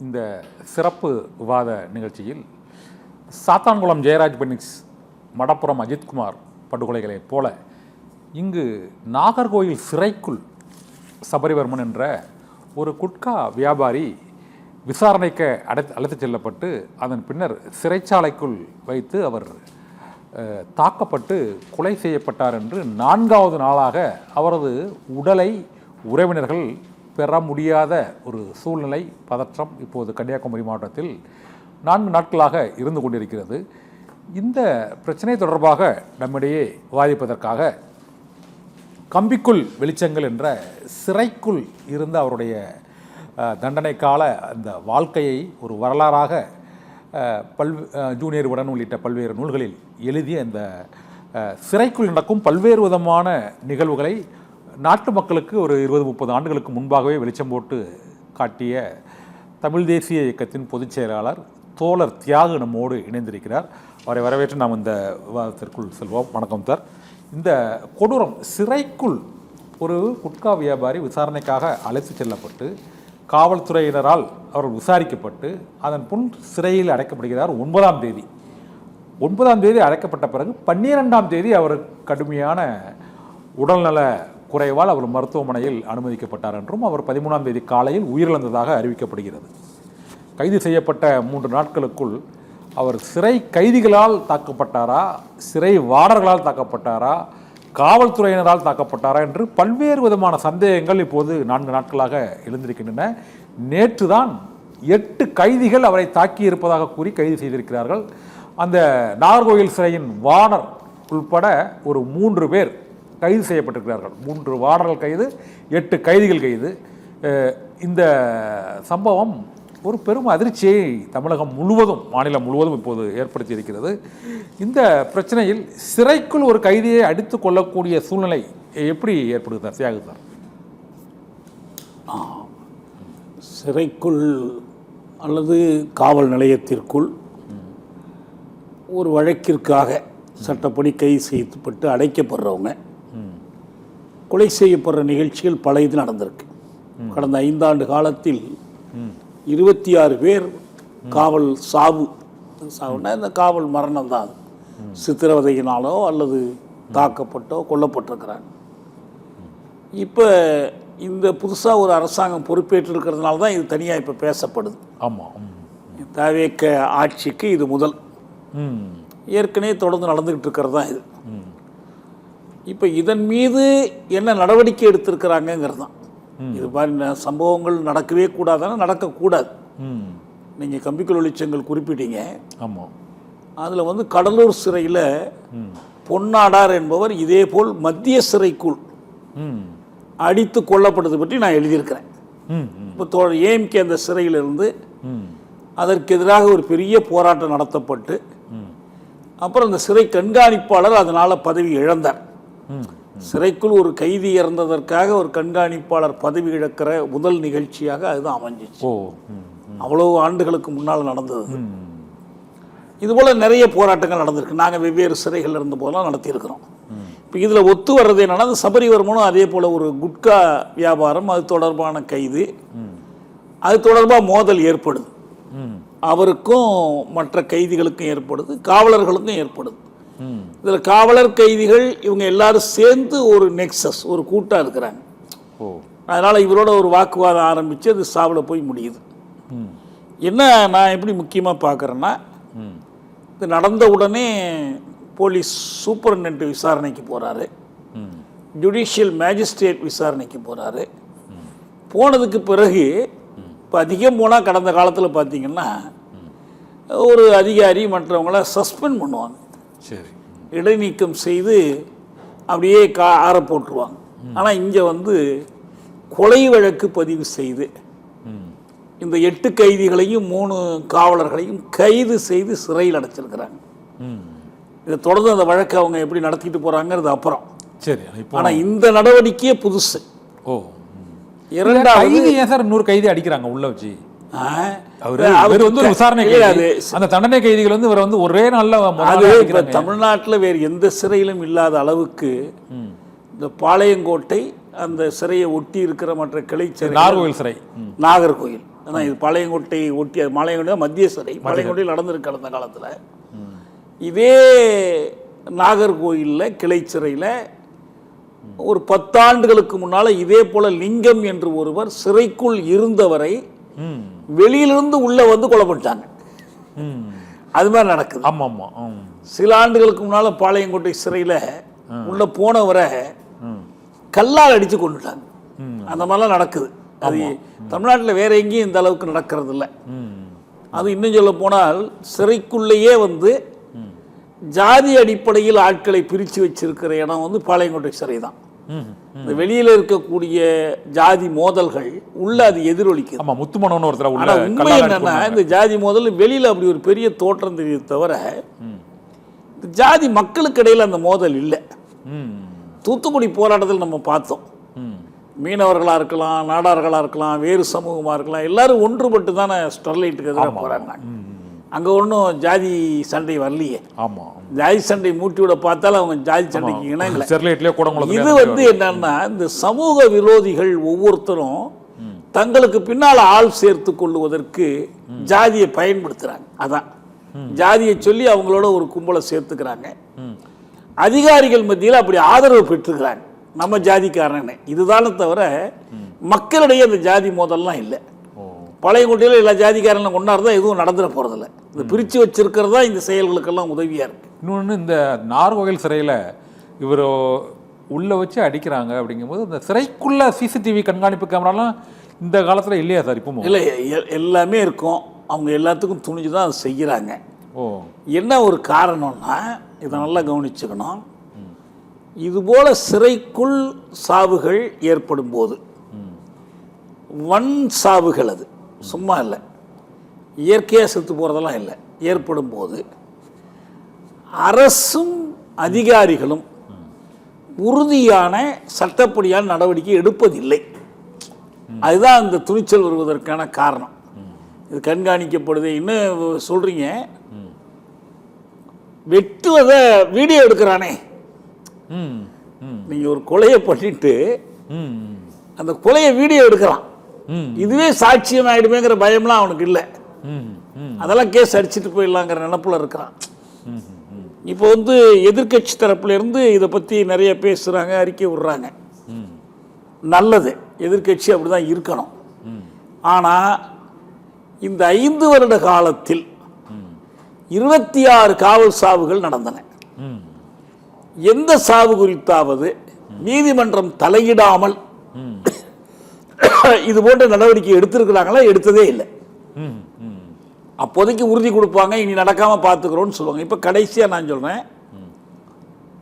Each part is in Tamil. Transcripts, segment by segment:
இந்த சிறப்பு விவாத நிகழ்ச்சியில் சாத்தான்குளம் ஜெயராஜ் பெனிக்ஸ், மடப்புறம் அஜித்குமார் படுகொலைகளைப் போல இங்கு நாகர்கோயில் சிறைக்குள் சபரிவர்மன் என்ற ஒரு குட்கா வியாபாரி விசாரணைக்கு அழைத்துச் செல்லப்பட்டு அதன் பின்னர் சிறைச்சாலைக்குள் வைத்து அவர் தாக்கப்பட்டு கொலை செய்யப்பட்டார் என்று 4வது நாளாக அவரது உடலை உறவினர்கள் பெற முடியாத ஒரு சூழ்நிலை, பதற்றம் இப்போது கன்னியாகுமரி மாவட்டத்தில் 4 நாட்களாக இருந்து கொண்டிருக்கிறது. இந்த பிரச்சனை தொடர்பாக நம்மிடையே விவாதிப்பதற்காக கம்பிக்குள் வெளிச்சங்கள் என்ற சிறைக்குள் இருந்த அவருடைய தண்டனை கால அந்த வாழ்க்கையை ஒரு வரலாறாக ஜூனியர் உடன் உள்ளிட்ட பல்வேறு நூல்களில் எழுதிய இந்த சிறைக்குள் நடக்கும் பல்வேறு விதமான நிகழ்வுகளை நாட்டு மக்களுக்கு ஒரு 20-30 ஆண்டுகளுக்கு முன்பாகவே வெளிச்சம் போட்டு காட்டிய தமிழ் தேசிய இயக்கத்தின் பொதுச் செயலாளர் தோழர் தியாகு நம்மோடு இணைந்திருக்கிறார். அவரை வரவேற்று நாம் இந்த விவாதத்திற்குள் செல்வோம். வணக்கம் சார். இந்த கொடூரம், சிறைக்குள் ஒரு குட்கா வியாபாரி விசாரணைக்காக அழைத்து செல்லப்பட்டு காவல்துறையினரால் அவர் விசாரிக்கப்பட்டு அதன் பின் சிறையில் அடைக்கப்படுகிறார். 9ஆம் தேதி 9ஆம் தேதி அடைக்கப்பட்ட பிறகு 12ஆம் தேதி அவர் கடுமையான உடல்நல குறைவால் அவர் மருத்துவமனையில் அனுமதிக்கப்பட்டார் என்றும் அவர் 13ஆம் தேதி காலையில் உயிரிழந்ததாக அறிவிக்கப்படுகிறது. கைது செய்யப்பட்ட 3 நாட்களுக்குள் அவர் சிறை கைதிகளால் தாக்கப்பட்டாரா, சிறை வார்டர்களால் தாக்கப்பட்டாரா, காவல்துறையினரால் தாக்கப்பட்டாரா என்று பல்வேறு விதமான சந்தேகங்கள் இப்போது 4 நாட்களாக எழுந்திருக்கின்றன. நேற்று தான் 8 கைதிகள் அவரை தாக்கி இருப்பதாக கூறி கைது செய்திருக்கிறார்கள். அந்த நாகர்கோயில் சிறையின் வார்டர் உள்பட ஒரு 3 பேர் கைது செய்யப்பட்டிருக்கிறார்கள். 3 வார்டர்கள் கைது, 8 கைதிகள் கைது. இந்த சம்பவம் ஒரு பெரும் அதிர்ச்சியை தமிழகம் முழுவதும், மாநிலம் முழுவதும் இப்போது ஏற்படுத்தி இருக்கிறது. இந்த பிரச்சனையில் சிறைக்குள் ஒரு கைதியை அடித்து கொள்ளக்கூடிய சூழ்நிலை எப்படி ஏற்படுது தியாகு சார்? சிறைக்குள் அல்லது காவல் நிலையத்திற்குள் ஒரு வழக்கிற்காக சட்டப்படி கைது செய்யப்பட்டு அடைக்கப்படுறவங்க கொலை செய்யப்படுற நிகழ்ச்சிகள் பல இது நடந்திருக்கு. கடந்த 5 ஆண்டு காலத்தில் 26 பேர் காவல் சாவுன்னா இந்த காவல் மரணம் தான், சித்திரவதையினாலோ அல்லது தாக்கப்பட்டோ கொல்லப்பட்டிருக்கிறாங்க. இப்போ இந்த புதுசாக ஒரு அரசாங்கம் பொறுப்பேற்றிருக்கிறதுனால தான் இது தனியாக இப்போ பேசப்படுது. ஆமாம், தவேக ஆட்சிக்கு இது முதல், ஏற்கனவே தொடர்ந்து நடந்துக்கிட்டு இருக்கிறது தான் இது. இப்போ இதன் மீது என்ன நடவடிக்கை எடுத்திருக்கிறாங்கங்கிறது தான். இது மாதிரி சம்பவங்கள் நடக்கவே கூடாதுன்னா நடக்கக்கூடாது. நீங்கள் கம்பிக்குள் வெளிச்சங்கள் குறிப்பிட்டீங்க. ஆமாம். அதில் வந்து கடலூர் சிறையில் பொன்னாடார் என்பவர் இதே போல் மத்திய சிறைக்குள் அடித்து கொல்லப்பட்டது பற்றி நான் எழுதியிருக்கிறேன். இப்போ ஏஎம்கே அந்த சிறையிலிருந்து அதற்கு எதிராக ஒரு பெரிய போராட்டம் நடத்தப்பட்டு அப்புறம் அந்த சிறை கண்காணிப்பாளர் அதனால் பதவி இழந்தார். சிறைக்குள் ஒரு கைதி இறந்ததற்காக ஒரு கண்காணிப்பாளர் பதவி இழக்கிற முதல் நிகழ்ச்சியாக அதுதான் அமைஞ்சிச்சு. அவ்வளவு ஆண்டுகளுக்கு முன்னால் நடந்தது. இதுபோல் நிறைய போராட்டங்கள் நடந்திருக்கு. நாங்கள் வெவ்வேறு சிறைகள் இருந்த போதெல்லாம் நடத்தியிருக்கிறோம். இப்போ இதில் ஒத்து வர்றது என்னன்னா, சபரிவர்மனும் அதே போல் ஒரு குட்கா வியாபாரம், அது தொடர்பான கைது, அது தொடர்பாக மோதல் ஏற்படுது. அவருக்கும் மற்ற கைதிகளுக்கும் ஏற்படுது, காவலர்களுக்கும் ஏற்படுது. இதில் காவலர் கைதிகள் இவங்க எல்லாரும் சேர்ந்து ஒரு நெக்ஸஸ், ஒரு கூட்டாக இருக்கிறாங்க. அதனால் இவரோட ஒரு வாக்குவாதம் ஆரம்பித்து அது சாவில் போய் முடியுது. என்ன நான் எப்படி முக்கியமாக பார்க்குறேன்னா, இது நடந்த உடனே போலீஸ் சூப்பரண்டென்ட் விசாரணைக்கு போகிறாரு, ஜுடிஷியல் மேஜிஸ்ட்ரேட் விசாரணைக்கு போகிறாரு. போனதுக்கு பிறகு இப்போ அதிகம் போனால் கடந்த காலத்தில் பார்த்தீங்கன்னா ஒரு அதிகாரி மற்றவங்கள சஸ்பெண்ட் பண்ணுவாங்க, சரி, இடைநீக்கம் செய்து அப்படியே ஆற போட்டுருவாங்க. ஆனால் இங்கே வந்து கொலை வழக்கு பதிவு செய்து இந்த 8 கைதிகளையும் 3 காவலர்களையும் கைது செய்து சிறையில் அடைச்சிருக்கிறாங்க. இதை தொடர்ந்து அந்த வழக்கை அவங்க எப்படி நடத்திட்டு போகிறாங்கிறது அப்புறம். சரி, ஆனால் இந்த நடவடிக்கையே புதுசு. இரண்டாவது ஏன் சார் 100 கைதி அடிக்கிறாங்க உள்ள வச்சு? அவர் வந்து விசாரணை கிடையாது, அந்த தண்டனை கைதிகள் வந்து இவர் வந்து ஒரே நல்ல தமிழ்நாட்டில் வேறு எந்த சிறையிலும் இல்லாத அளவுக்கு இந்த பாளையங்கோட்டை அந்த சிறையை ஒட்டி இருக்கிற மற்ற கிளை சிறை, நாகர்கோயில் சிறை, நாகர்கோயில் ஆனால் இது பாளையங்கோட்டை ஒட்டி, பாளையங்கோட்டை மத்திய சிறை, பாளையங்கோட்டையில் நடந்திருக்கு கடந்த காலத்தில். இதே நாகர்கோயிலில் கிளை சிறையில் ஒரு 10 ஆண்டுகளுக்கு முன்னால் இதே போல லிங்கம் என்று ஒருவர் சிறைக்குள் இருந்தவரை வெளியிலிருந்து உள்ள வந்து கொலை பண்ணிட்டாங்க. அது மாதிரி நடக்குது. ஆமாம் ஆமாம். சில ஆண்டுகளுக்கு முன்னால் பாளையங்கோட்டை சிறையில் உள்ள போனவரை கல்லால் அடித்து கொண்டுட்டாங்க. அந்த மாதிரிலாம் நடக்குது. அது தமிழ்நாட்டில் வேற எங்கேயும் இந்த அளவுக்கு நடக்கிறது இல்லை. அது இன்னும் சொல்ல போனால் சிறைக்குள்ளேயே வந்து ஜாதி அடிப்படையில் ஆட்களை பிரித்து வச்சிருக்கிற இடம் வந்து பாளையங்கோட்டை சிறை தான். இந்த வெளியில் இருக்கக்கூடிய ஜாதி மோதல்கள் உள்ள அது எதிரொலிக்குது. உண்மை என்னன்னா, இந்த ஜாதி மோதல் வெளியில் அப்படி ஒரு பெரிய தோற்றம் தெரியுது தவிர ஜாதி மக்களுக்கு இடையில் அந்த மோதல் இல்லை. தூத்துக்குடி போராட்டத்தில் நம்ம பார்த்தோம். மீனவர்களாக இருக்கலாம், நாடார்களாக இருக்கலாம், வேறு சமூகமாக இருக்கலாம், எல்லாரும் ஒன்றுபட்டு தானே ஸ்டெர்லைட்டுக்கு எதிராக போராடினாங்க. அங்கே ஒன்றும் ஜாதி சண்டை வரலையே. ஆமாம், ஜாதி சண்டை மூட்டி விட பார்த்தாலும் அவங்க ஜாதி சண்டைக்கு இணைங்கள. இது வந்து என்னன்னா, இந்த சமூக விரோதிகள் ஒவ்வொருத்தரும் தங்களுக்கு பின்னால் ஆள் சேர்த்து கொள்ளுவதற்கு ஜாதியை பயன்படுத்துறாங்க. அதான் ஜாதியை சொல்லி அவங்களோட ஒரு கும்பலை சேர்த்துக்கிறாங்க. அதிகாரிகள் மத்தியில் அப்படி ஆதரவு பெற்றுக்கிறாங்க, நம்ம ஜாதிக்காரன்னு. இதுதானே தவிர மக்களிடையே அந்த ஜாதி மோதல்லாம் இல்லை. பாளையங்கோட்டையில் எல்லா ஜாதிக்காரங்களும் கொண்டாடுறதா எதுவும் நடந்துட போகிறதில்ல. இந்த பிரித்து வச்சிருக்கிறதா இந்த செயல்களுக்கெல்லாம் உதவியாக இருக்குது. இன்னொன்று, இந்த நாகர்கோவில் சிறையில் இவர் உள்ளே வச்சு அடிக்கிறாங்க அப்படிங்கும்போது இந்த சிறைக்குள்ள சிசிடிவி கண்காணிப்பு கேமராலாம் இந்த காலத்தில் இல்லையா சார்? இப்போ இல்லை, எல்லாமே இருக்கும். அவங்க எல்லாத்துக்கும் துணிஞ்சு தான் அதை செய்கிறாங்க. என்ன ஒரு காரணம்னா, இதை நல்லா கவனிச்சுக்கணும். இதுபோல சிறைக்குள் சாவுகள் ஏற்படும் போது, வன் சாவுகள், அது சும்மா இல்லை, இயற்கையாக செத்து போகிறதெல்லாம் இல்லை, ஏற்படும் போது அரசும் அதிகாரிகளும் உறுதியான சட்டப்படியான நடவடிக்கை எடுப்பதில்லை. அதுதான் அந்த துணிச்சல் வருவதற்கான காரணம். இது கண்காணிக்கப்படுது. இன்னும் சொல்றீங்க, வெட்டுவதை வீடியோ எடுக்கிறானே. நீங்க ஒரு கொலையை பண்ணிட்டு அந்த கொலையை வீடியோ எடுக்கிறான், இதுவே சாட்சியம் ஆயிடுமேங்கிற பயம்லாம் அவனுக்கு இல்லை. அதெல்லாம் கேஸ் அடிச்சுட்டு போயிடலாங்கிற நினைப்புல இருக்கிறான். இப்போ வந்து எதிர்கட்சி தரப்புல இருந்து இதை பத்தி நிறைய பேசுறாங்க, அறிக்கை விடுறாங்க. நல்லது, எதிர்கட்சி அப்படிதான் இருக்கணும். ஆனா இந்த 5 வருட காலத்தில் 26 காவல் சாவுகள் நடந்தன. எந்த சாவு குறித்தாவது நீதிமன்றம் தலையிடாமல் இது போன்ற நடவடிக்கை எடுத்திருக்கிறாங்களா? எடுத்ததே இல்லை. அப்போதைக்கு உறுதி கொடுப்பாங்க, இனி நடக்காம பார்த்துக்கிறோன்னு சொல்லுவாங்க. இப்போ கடைசியா நான் சொல்றேன்,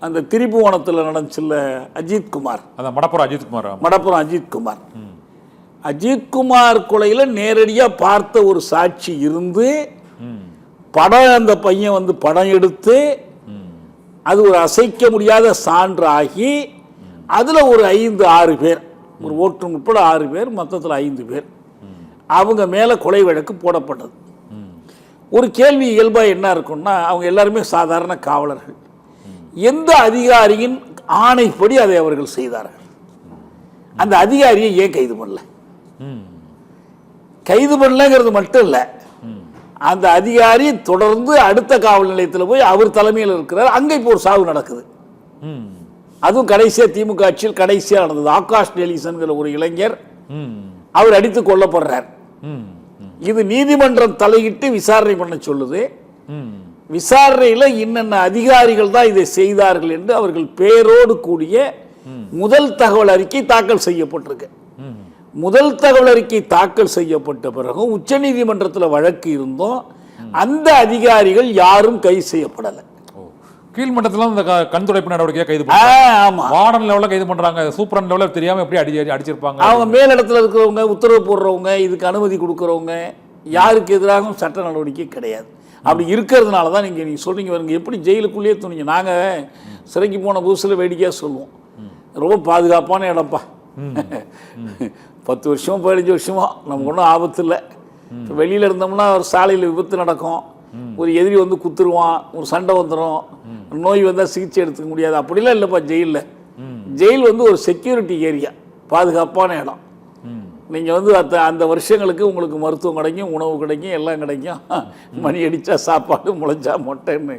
அந்த திரிபுவனத்தில் நடந்துச்சுல்ல அஜித்குமார், மடப்புறம் அஜித்குமார், அஜித்குமார் கொலையில நேரடியா பார்த்த ஒரு சாட்சி இருந்து படம், அந்த பையன் வந்து படம் எடுத்து அது ஒரு அசைக்க முடியாத சான்றாகி அதுல ஒரு 5-6 பேர், ஒரு ஓட்டு உட்பட 6 பேர், மொத்தத்தில் 5 பேர் அவங்க மேல கொலை வழக்கு போடப்பட்டது. ஒரு கேள்வி இயல்பா என்ன இருக்கும்னா, அவங்க எல்லாருமே சாதாரண காவலர்கள். எந்த அதிகாரியின் ஆணைப்படி அதை அவர்கள் செய்தார்கள்? அந்த அதிகாரியை ஏன் கைது பண்ணல? கைது பண்ணலங்கிறது மட்டும் இல்ல, அந்த அதிகாரி தொடர்ந்து அடுத்த காவல் நிலையத்தில் போய் அவர் தலைமையில் இருக்கிறார். அங்கே இப்போ ஒரு சாவு நடக்குது. அதுவும் கடைசியா திமுக ஆட்சியில் கடைசியா நடந்தது. ஆகாஷ் டெலிசன்கிற ஒரு இளைஞர், அவர் அடித்து கொல்லப்படுறார். இது நீதிமன்றம் தலையிட்டு விசாரணை பண்ண சொல்லுது. விசாரணையில் என்னென்ன அதிகாரிகள் தான் இதை செய்தார்கள் என்று அவர்கள் பேரோடு கூடிய முதல் தகவல் அறிக்கை தாக்கல் செய்யப்பட்டிருக்கு. முதல் தகவல் அறிக்கை தாக்கல் செய்யப்பட்ட பிறகு உச்ச நீதிமன்றத்தில் வழக்கு இருந்தோம், அந்த அதிகாரிகள் யாரும் கைது செய்யப்படலை. கீழ்மட்டத்தில் இந்த கண் துடைப்பு நடவடிக்கையை கைது வார்டன் லெவலில் கைது பண்றாங்க. சூப்பரண்ட் லெவலில் தெரியாம எப்படி அடிச்சிருப்பாங்க. அவங்க மேலிடத்துல இருக்கிறவங்க, உத்தரவு போடுறவங்க, இதுக்கு அனுமதி கொடுக்கறவங்க யாருக்கு எதிராகவும் சட்ட நடவடிக்கை கிடையாது. அப்படி இருக்கிறதுனால தான் நீங்க சொல்றீங்க பாருங்க, எப்படி ஜெயிலுக்குள்ளேயே துணிங்க. நாங்க சிறைக்கு போன புதுசில் வேடிக்கையா சொல்லுவோம், ரொம்ப பாதுகாப்பான இடம்ப்பா, 10 வருஷமோ 15 வருஷமோ நமக்கு ஒன்றும் ஆபத்து இல்லை. வெளியில இருந்தோம்னா ஒரு சாலையில் விபத்து நடக்கும், ஒரு எதிரி வந்து குத்துருவான், ஒரு சண்டை வந்துடும், நோய் வந்தால் சிகிச்சை எடுத்துக்க முடியாது. அப்படிலாம் இல்லைப்பா ஜெயிலில். ஜெயில் வந்து ஒரு செக்யூரிட்டி ஏரியா, பாதுகாப்பான இடம். நீங்கள் வந்து அந்த வருஷங்களுக்கு உங்களுக்கு மருத்துவம் கிடைக்கும், உணவு கிடைக்கும், எல்லாம் கிடைக்கும். மணி அடித்தா சாப்பாடு, முளைச்சா மொட்டைன்னு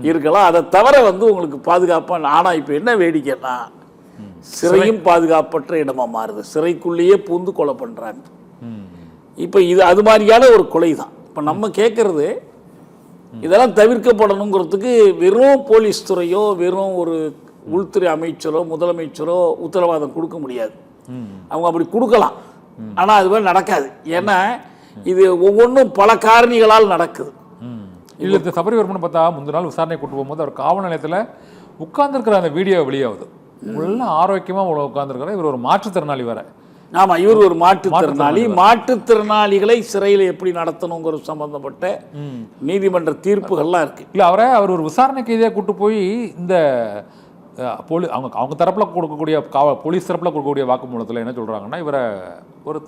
இருக்கலாம். அதை தவிர வந்து உங்களுக்கு பாதுகாப்பாக. ஆனால் இப்போ என்ன வேடிக்கைன்னா சிறையும் பாதுகாப்பற்ற இடமா மாறுது. சிறைக்குள்ளேயே பூந்து கொலை பண்ணுறாங்க. இப்போ இது அது மாதிரியான ஒரு கொலை தான். இப்போ நம்ம கேட்குறது இதெல்லாம் தவிர்க்கப்படணுங்கிறதுக்கு வெறும் போலீஸ் துறையோ வெறும் ஒரு உள்துறை அமைச்சரோ முதலமைச்சரோ உத்தரவாதம் கொடுக்க முடியாது. அவங்க அப்படி கொடுக்கலாம், ஆனால் அது மாதிரி நடக்காது. ஏன்னா இது ஒவ்வொன்றும் பல காரணிகளால் நடக்குது. இல்லை, இந்த சபரிவர்மன் பார்த்தா முந்தின நாள் விசாரணை கூட்டு போகும்போது அவர் காவல் நிலையத்தில் உட்கார்ந்துருக்கிற அந்த வீடியோ வெளியாகுது. எல்லாம் ஆரோக்கியமாக உட்கார்ந்துருக்கிற இவர் ஒரு மாற்றுத்திறனாளி வேற. ஆமாம், இவர் ஒரு மாற்றுத்திறனாளி. மாற்றுத்திறனாளிகளை சிறையில் எப்படி நடத்தணுங்கிற சம்பந்தப்பட்ட நீதிமன்ற தீர்ப்புகள்லாம் இருக்கு. இல்லை, அவர் ஒரு விசாரணை கைதியாக கூட்டு போய் இந்த அவங்க தரப்பில் கொடுக்கக்கூடிய போலீஸ் தரப்பில் கொடுக்கக்கூடிய வாக்குமூலத்தில் என்ன சொல்கிறாங்கன்னா, இவரை ஒரு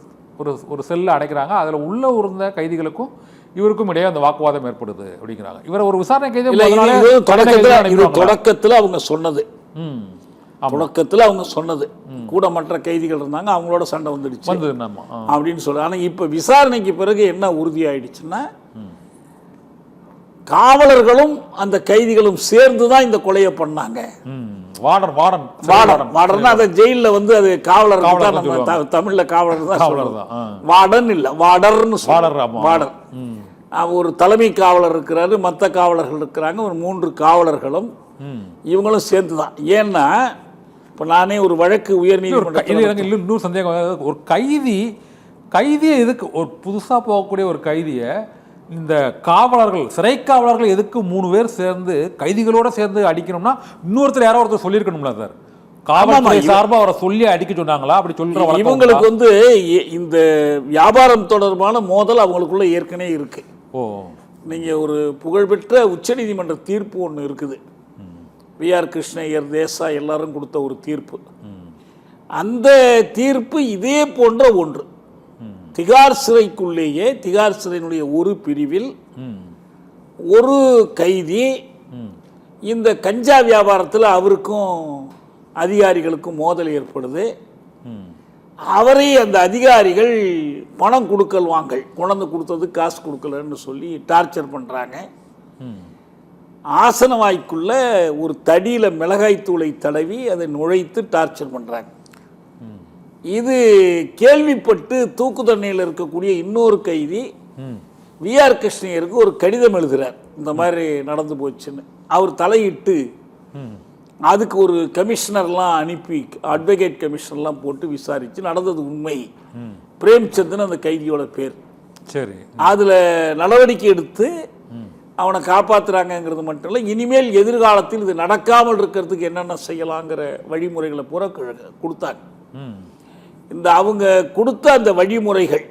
ஒரு செல்லில் அடைக்கிறாங்க. அதில் உள்ள இருந்த கைதிகளுக்கும் இவருக்கும் இடையே அந்த வாக்குவாதம் ஏற்படுது அப்படிங்கிறாங்க. இவரை ஒரு விசாரணை கைதி தொடக்கத்தில் அவங்க சொன்னது கூட மற்ற கைதிகள் இருந்தாங்க, அவங்களோட சண்டை வந்துடுச்சு அப்படின்னு சொல்ல. ஆனால் இப்போ விசாரணைக்கு பிறகு என்ன உறுதியாயிடுச்சுன்னா, காவலர்களும் அந்த கைதிகளும் சேர்ந்து தான் இந்த கொலையை பண்ணாங்க. வார்டன் அந்த ஜெயில வந்து அது காவலர் தான், நம்ம தமிழ்ல காவலர் தான். வார்டன் இல்ல, வார்டர்னு வார்டன். ஒரு தலைமை காவலர் இருக்கிறாரு, மற்ற காவலர்கள் இருக்கிறாங்க, ஒரு 3 காவலர்களும் இவங்களும் சேர்ந்து தான். ஏன்னா இப்போ நானே ஒரு வழக்கு உயர்நீதிமன்றம் இன்னொரு சந்தேகம், ஒரு கைதியை எதுக்கு ஒரு புதுசாக போகக்கூடிய ஒரு கைதியை இந்த காவலர்கள் சிறை காவலர்கள் எதுக்கு 3 பேர் சேர்ந்து கைதிகளோட சேர்ந்து அடிக்கணும்னா இன்னொருத்தர் யாரோ ஒருத்தர் சொல்லியிருக்கணும்ல சார்? காவல்துறை சார்பாக அவரை சொல்லி அடிக்க சொன்னாங்களா? அப்படி சொல்ற இவங்களுக்கு வந்து இந்த வியாபாரம் தொடர்பான மோதல் அவங்களுக்குள்ள ஏற்கனவே இருக்கு. நீங்க ஒரு புகழ்பெற்ற உச்சநீதிமன்ற தீர்ப்பு ஒன்று இருக்குது, வி.ஆர். கிருஷ்ணய்யர், தேசா எல்லாரும் கொடுத்த ஒரு தீர்ப்பு. அந்த தீர்ப்பு இதே போன்ற ஒன்று. திகார் சிறைக்குள்ளேயே, திகார் சிறையினுடைய ஒரு பிரிவில் ஒரு கைதி இந்த கஞ்சா வியாபாரத்தில் அவருக்கும் அதிகாரிகளுக்கும் மோதல் ஏற்படுது. அவரை அந்த அதிகாரிகள் பணம் கொடுக்கல் வாங்கல், கொண்டு கொடுத்தது காசு கொடுக்கலன்னு சொல்லி டார்ச்சர் பண்ணுறாங்க. ஆசன வாய்க்குள்ள ஒரு தடியில் மிளகாய் தூளை தடவி அதை நுழைத்து டார்ச்சர் பண்ணுறாங்க. இது கேள்விப்பட்டு தூக்கு தண்டனையில் இருக்கக்கூடிய இன்னொரு கைதி வி.ஆர். கிருஷ்ணய்யருக்கு ஒரு கடிதம் எழுதுகிறார், இந்த மாதிரி நடந்து போச்சுன்னு. அவர் தலையிட்டு அதுக்கு ஒரு கமிஷனர்லாம் அனுப்பி, அட்வொகேட் கமிஷனர்லாம் போட்டு விசாரித்து நடந்தது உண்மை, பிரேம்சந்த்னு அந்த கைதியோட பேர். சரி, அதில் நடவடிக்கை எடுத்து அவனை காப்பாற்றுறாங்கிறது மட்டும் இல்லை, இனிமேல் எதிர்காலத்தில் இது நடக்காமல் இருக்கிறதுக்கு என்னென்ன செய்யலாங்கிற வழிமுறைகளை பூரா கொடுத்தாங்க. இந்த அவங்க கொடுத்த அந்த வழிமுறைகள்,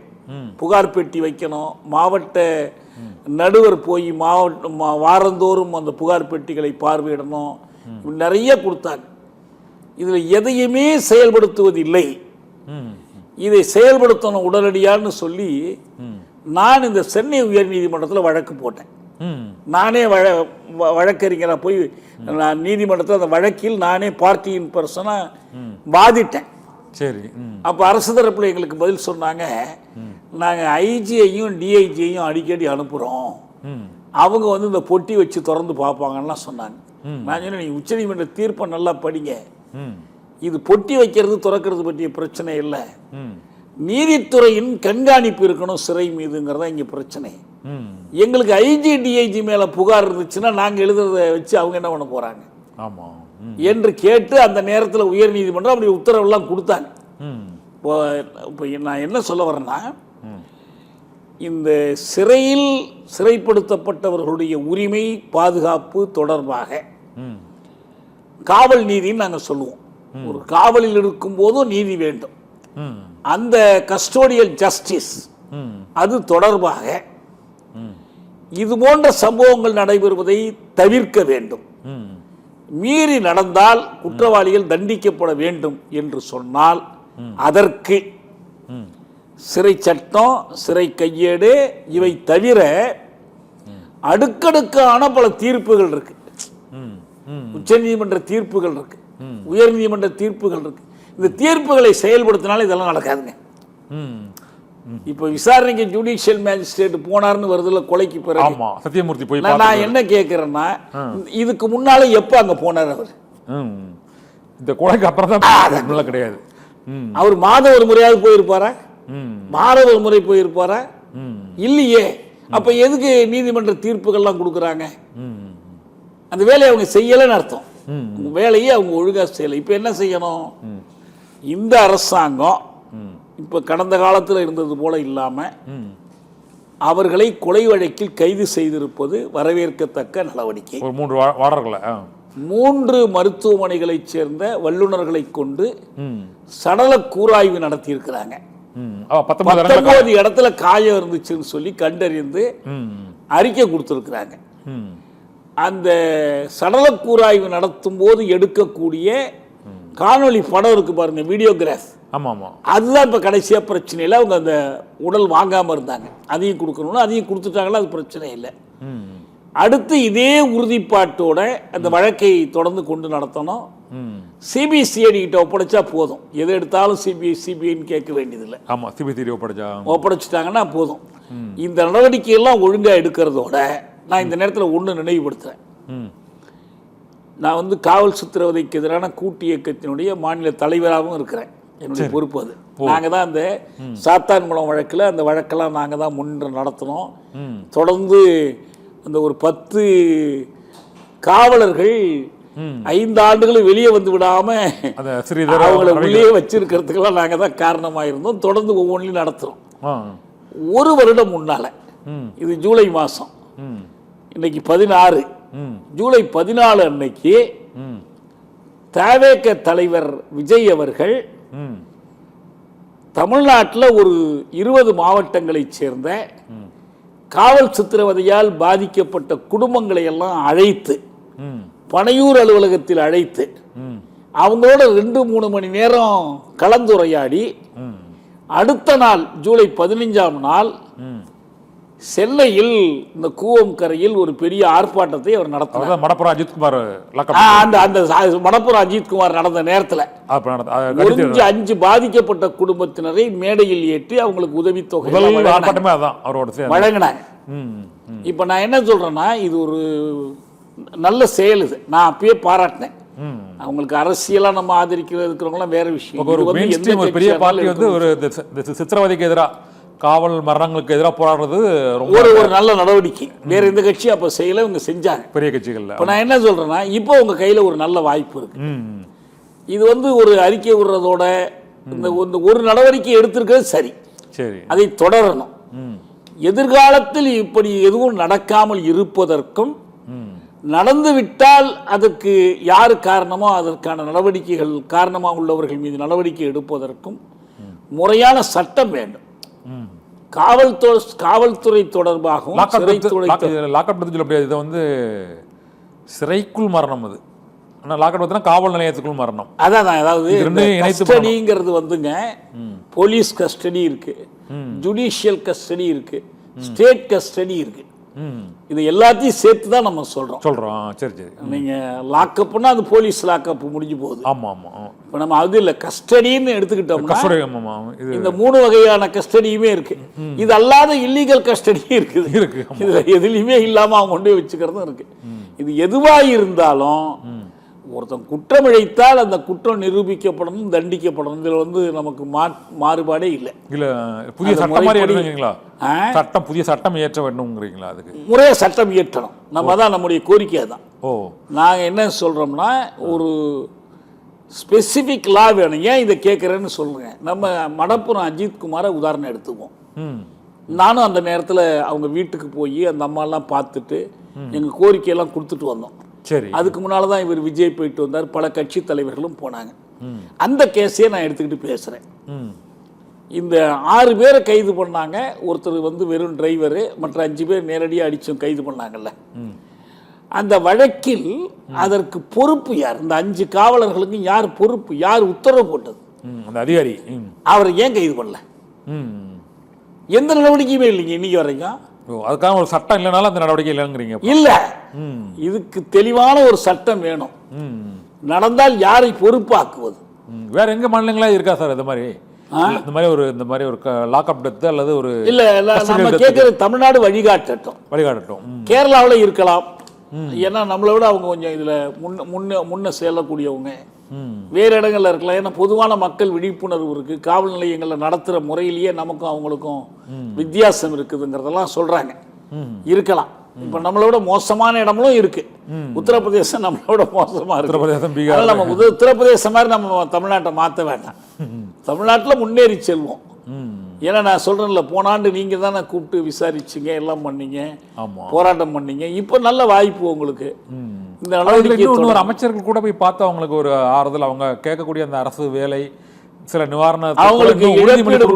புகார் பெட்டி வைக்கணும், மாவட்ட நடுவர் போய் வாரந்தோறும் அந்த புகார் பெட்டிகளை பார்வையிடணும், நிறைய கொடுத்தாங்க. இதில் எதையுமே செயல்படுத்துவதில்லை. இதை செயல்படுத்தணும் உடனடியான்னு சொல்லி நான் இந்த சென்னை உயர்நீதிமன்றத்தில் வழக்கு போட்டேன். நானே வழக்கறிஞராக போய் நான் நீதிமன்றத்தில் அந்த வழக்கில் நானே பார்ட்டியின் பர்சனாக வாதிட்டேன். சரி, அப்போ அரசு தரப்பில் எங்களுக்கு பதில் சொன்னாங்க, நாங்கள் ஐஜியையும் டிஐஜியையும் அடிக்கடி அனுப்புகிறோம், அவங்க வந்து இந்த பொட்டி வச்சு திறந்து பார்ப்பாங்கன்னா சொன்னாங்க. நான் சொன்னேன், நீங்கள் உச்சநீதிமன்ற தீர்ப்பை நல்லா படிங்க, இது பொட்டி வைக்கிறது திறக்கிறது பற்றிய பிரச்சனை இல்லை, நீதித்துறையின் கண்காணிப்பு இருக்கணும் சிறை மீதுங்கிறதா இங்கே பிரச்சனை. எங்களுக்கு ஐஜி டிஐஜி மேலே புகார் இருந்துச்சுன்னா நாங்கள் எழுதுறத வச்சு அவங்க என்ன பண்ண போகிறாங்க என்று கேட்டு அந்த நேரத்தில் உயர்நீதிமன்றம் அப்படி உத்தரவெல்லாம் கொடுத்தாங்க. இப்போ நான் என்ன சொல்ல வரேன்னா, இந்த சிறையில் சிறைப்படுத்தப்பட்டவர்களுடைய உரிமை பாதுகாப்பு தொடர்பாக காவல் நீதின்னு நாங்கள் சொல்லுவோம். ஒரு காவலில் இருக்கும் போதும் நீதி வேண்டும். அந்த கஸ்டோடியல் ஜஸ்டிஸ் அது தொடர்பாக இது போன்ற சம்பவங்கள் நடைபெறுவதை தவிர்க்க வேண்டும். மீறி நடந்தால் குற்றவாளிகள் தண்டிக்கப்பட வேண்டும் என்று சொன்னால் அதற்கு சிறை சட்டம், சிறை கையேடு இவை தவிர அடுக்கடுக்கான பல தீர்ப்புகள் இருக்கு. உச்ச நீதிமன்ற தீர்ப்புகள் இருக்கு, உயர் நீதிமன்ற தீர்ப்புகள் இருக்கு. இந்த தீர்ப்புகளை செயல்படுத்தினாலும் இதெல்லாம் நடக்காதுங்க. இப்போ விசாரணைக்கு ஜுடிஷியல் மேஜிஸ்ட்ரேட் போனார்னு வருதுல கொலைக்கு பிறகு. ஆமா, சத்தியமூர்த்தி போய் நான் என்ன கேட்கிறேன்னா, இதுக்கு முன்னால எப்ப அங்க போனார் அவர்? இந்த கொலைக்கு அப்புறம் தான் கிடையாது. அவர் மாதம் ஒரு முறையாவது போயிருப்பாரா? மாதம் ஒரு முறை போயிருப்பாரா? இல்லையே. அப்ப எதுக்கு நீதிமன்ற தீர்ப்புகள்லாம் கொடுக்குறாங்க? அந்த வேலையை அவங்க செய்யலன்னு அர்த்தம். வேலையை அவங்க ஒழுங்கா செய்யல. இப்ப என்ன செய்யணும்? இந்த அரசாங்கம் இப்ப கடந்த காலத்தில் இருந்தது போல இல்லாம அவர்களை கொலை வழக்கில் கைது செய்திருப்பது வரவேற்கத்தக்க நடவடிக்கை. 3 வாரர்களை 3 மருத்துவமனைகளைச் சேர்ந்த வல்லுநர்களை கொண்டு சடல கூராய்வு நடத்தி இருக்கிறாங்க. 19 இடத்துல காயம் இருந்துச்சுன்னு சொல்லி கண்டறிந்து அறிக்கை கொடுத்திருக்கிறாங்க. அந்த சடல கூராய்வு நடத்தும் போது எடுக்கக்கூடிய காணொளி படம் இருக்கு பாருங்க, வீடியோகிராஃப். அதுதான் இப்ப கடைசியா பிரச்சனையில் அவங்க அந்த உடல் வாங்காம இருந்தாங்க. அதையும் கொடுக்கணும்னு அதையும் கொடுத்துட்டாங்களா, அது பிரச்சனை இல்லை. அடுத்து இதே உறுதிப்பாட்டோட அந்த வழக்கை தொடர்ந்து கொண்டு நடத்தணும். சிபிசிஐடி கிட்ட ஒப்படைச்சா போதும். எது எடுத்தாலும் சிபிஐன்னு கேட்க வேண்டியதில்லை. ஒப்படைச்சிட்டாங்கன்னா போதும். இந்த நடவடிக்கையெல்லாம் ஒழுங்கா எடுக்கிறதோட நான் இந்த நேரத்தில் ஒன்று நினைவுபடுத்துறேன். நான் காவல் சித்திரவதைக்கு எதிரான கூட்டு இயக்கத்தினுடைய மாநில தலைவராகவும் இருக்கிறேன். என்னுடைய பொறுப்பு அது. நாங்கள் தான் அந்த சாத்தான்குளம் வழக்கில் அந்த வழக்கெல்லாம் நாங்கள் தான் முன்னின்று நடத்தினோம். தொடர்ந்து அந்த ஒரு 10 காவலர்கள் 5 ஆண்டுகளும் வெளியே வந்து விடாம அவங்கள உள்ளே வச்சிருக்கிறதுக்கெல்லாம் நாங்கள் தான் காரணமாக இருந்தோம். தொடர்ந்து ஒவ்வொன்றிலையும் நடத்துகிறோம். 1 வருடம் முன்னால, இது ஜூலை மாதம், இன்னைக்கு 16, ஜூலை 14 அன்னைக்கு தவேக தலைவர் விஜய் அவர்கள் தமிழ்நாட்டில் ஒரு 20 மாவட்டங்களைச் சேர்ந்த காவல் சித்திரவதையால் பாதிக்கப்பட்ட குடும்பங்களை எல்லாம் அழைத்து பனையூர் அலுவலகத்தில் அழைத்து அவங்களோட 2-3 மணி நேரம் கலந்துரையாடி அடுத்த நாள் ஜூலை 15ஆம் நாள் சென்னையில் இந்த கூவம் கரையில் ஒரு பெரிய ஆர்ப்பாட்டத்தை அவர் நடத்தினார். மடப்புறம் அஜித்குமார் மடப்புறம் அஜித்குமார் நடந்த நேரத்தில் 5 பாதிக்கப்பட்ட குடும்பத்தினரை மேடையில் ஏற்றி அவங்களுக்கு உதவித்தொகை வழங்கினாங்க. இப்ப நான் என்ன சொல்றேன்னா, இது ஒரு நல்ல செயல். இது நான் அப்பயே பாராட்டினேன். அவங்களுக்கு அரசியலா நம்ம ஆதரிக்கிறதுலாம் வேற விஷயம். பெரிய பார்ட்டி ஒரு சித்திரவதைக்கு எதிராக, காவல் மரணங்களுக்கு எதிராக போராடுறது ஒரு நல்ல நடவடிக்கை. வேற எந்த கட்சி அப்ப செய்யல, இவங்க செஞ்சாங்க, பெரிய கட்சிகள். இப்ப நான் என்ன சொல்றேன்னா, இப்போ உங்க கையில ஒரு நல்ல வாய்ப்பு இருக்கு. இது ஒரு அறிக்கை விடுறதோட இந்த ஒரு நடவடிக்கை எடுத்திருக்கிறது சரி, அதை தொடரணும். எதிர்காலத்தில் இப்படி எதுவும் நடக்காமல் இருப்பதற்கும், நடந்துவிட்டால் அதற்கு யாரு காரணமோ அதற்கான நடவடிக்கைகள் காரணமாக உள்ளவர்கள் மீது நடவடிக்கை எடுப்பதற்கும் முறையான சட்டம் வேண்டும். காவல்துறை தொடர்பாகவும் சிறைக்குள் மரணம், அது காவல் நிலையத்துக்குள் மரணம். அதாவது போலீஸ் கஸ்டடி இருக்கு, ஜுடிஷியல் கஸ்டடி இருக்கு, ஸ்டேட் கஸ்டடி இருக்கு. இது எல்லாத்தையும் சேர்த்து தான் நம்ம சொல்றோம். சரி சரி. நீங்க லாக்அப்னா அது போலீஸ் லாக்அப் முடிஞ்சு போகுது. ஆமா ஆமா. இப்போ நம்ம அது இல்ல, கஸ்டடின்னு எடுத்துக்கிட்டோம்னா இந்த 3 வகையான கஸ்டடியுமே இருக்கு. இது அல்லாத இல்லீகல் கஸ்டடியும் இருக்குது. இதுல எதுலையுமே இல்லாம அவங்க கொண்டு வச்சுக்கிறதும் இருக்கு. இது எதுவா இருந்தாலும் ஒருத்தன் குற்றம் இழைத்தால் அந்த குற்றம் நிரூபிக்கப்படணும், தண்டிக்கப்படணும். இதுல நமக்கு மாறுபாடே இல்லை. புதிய சட்டம் மாதிரி எடுக்கிறீங்களா? சட்டம், புதிய சட்டம் இயற்ற வேண்டும்ங்கிறீங்களா? அதுக்கு முறைய சட்டம் இயற்றணும். நம்ம தான் நம்முடைய கோரிக்கை தான். நாங்க என்ன சொல்றோம்னா, ஒரு ஸ்பெசிபிக் லா வேணும். ஏன் இதை கேட்குறேன்னு சொல்றேன். நம்ம மடப்புறம் அஜித்குமாரை உதாரணம் எடுத்துக்குவோம். நானும் அந்த நேரத்தில் அவங்க வீட்டுக்கு போய் அந்த அம்மாலாம் பார்த்துட்டு எங்கள் கோரிக்கையெல்லாம் கொடுத்துட்டு வந்தோம். சரி. அதுக்கு முன்னால் தான் இவர் விஜய் போயிட்டு வந்தார், பல கட்சி தலைவர்களும் போனாங்க. அந்த கேஸையே நான் எடுத்துக்கிட்டு பேசுகிறேன். இந்த 6 பேரை கைது பண்ணாங்க. ஒருத்தர் வெறும் டிரைவரு, மற்ற 5 பேர் நேரடியாக அடிச்சும் கைது பண்ணாங்கல்ல. அந்த வழக்கில் அதற்கு பொறுப்பு யார்? இந்த 5 காவலர்களுக்கு யார் பொறுப்பு? யார் உத்தரவு போட்டது? அந்த அதிகாரி. அவர் ஏன் கைது பண்ணல? எந்த நடவடிக்கையுமே இல்லைங்க இன்னைக்கு வரைக்கும். அதுக்காக ஒரு சட்டம் இல்லைனாலும் அந்த நடவடிக்கை இல்லைங்கிறீங்க? இல்ல, இதுக்கு தெளிவான ஒரு சட்டம் வேணும். நடந்தால் யாரை பொறுப்பாக்குவது? வேற எங்க மாநிலங்களா இருக்கா சார் இது மாதிரி? இந்த மாதிரி ஒரு லாக்அப் டெத் அல்லது ஒரு இல்ல நம்ம கேட்கறது தமிழ்நாடு வழிகாட்டட்டும். கேரளாவில் இருக்கலாம், ஏன்னா நம்மளை விட அவங்க கொஞ்சம் இதுல முன்ன செல்லக்கூடியவங்க. வேறு இடங்கள்ல இருக்கலாம், ஏன்னா பொதுவான மக்கள் விழிப்புணர்வு இருக்கு, காவல் நிலையங்களில் நடத்துற முறையிலேயே நமக்கும் அவங்களுக்கும் வித்தியாசம் இருக்குதுங்கிறதெல்லாம் சொல்றாங்க. இருக்கலாம். இப்ப நம்மளை விட மோசமான இடங்களும் இருக்கு. உத்தரப்பிரதேசம் நம்மளை விட மோசமா இருக்கு. நம்ம உத்தரப்பிரதேசம் மாதிரி நம்ம தமிழ்நாட்டை மாற்ற வேண்டாம். தமிழ்நாட்டில் முன்னேறி செல்வோம். ஏன்னா நான் சொல்றேன்ல, போன ஆண்டு நீங்க தானே கூப்பிட்டு விசாரிச்சீங்க, எல்லாம் பண்ணீங்க, போராட்டம் பண்ணீங்க. இப்ப நல்ல வாய்ப்பு உங்களுக்கு. இந்த அளவுக்கு அமைச்சர்கள் கூட போய் பார்த்து அவங்களுக்கு ஒரு ஆறுதல், அவங்க கேட்கக்கூடிய அந்த அரசு வேலை, சில நிவாரண, அவங்களுக்கு இழப்பீடு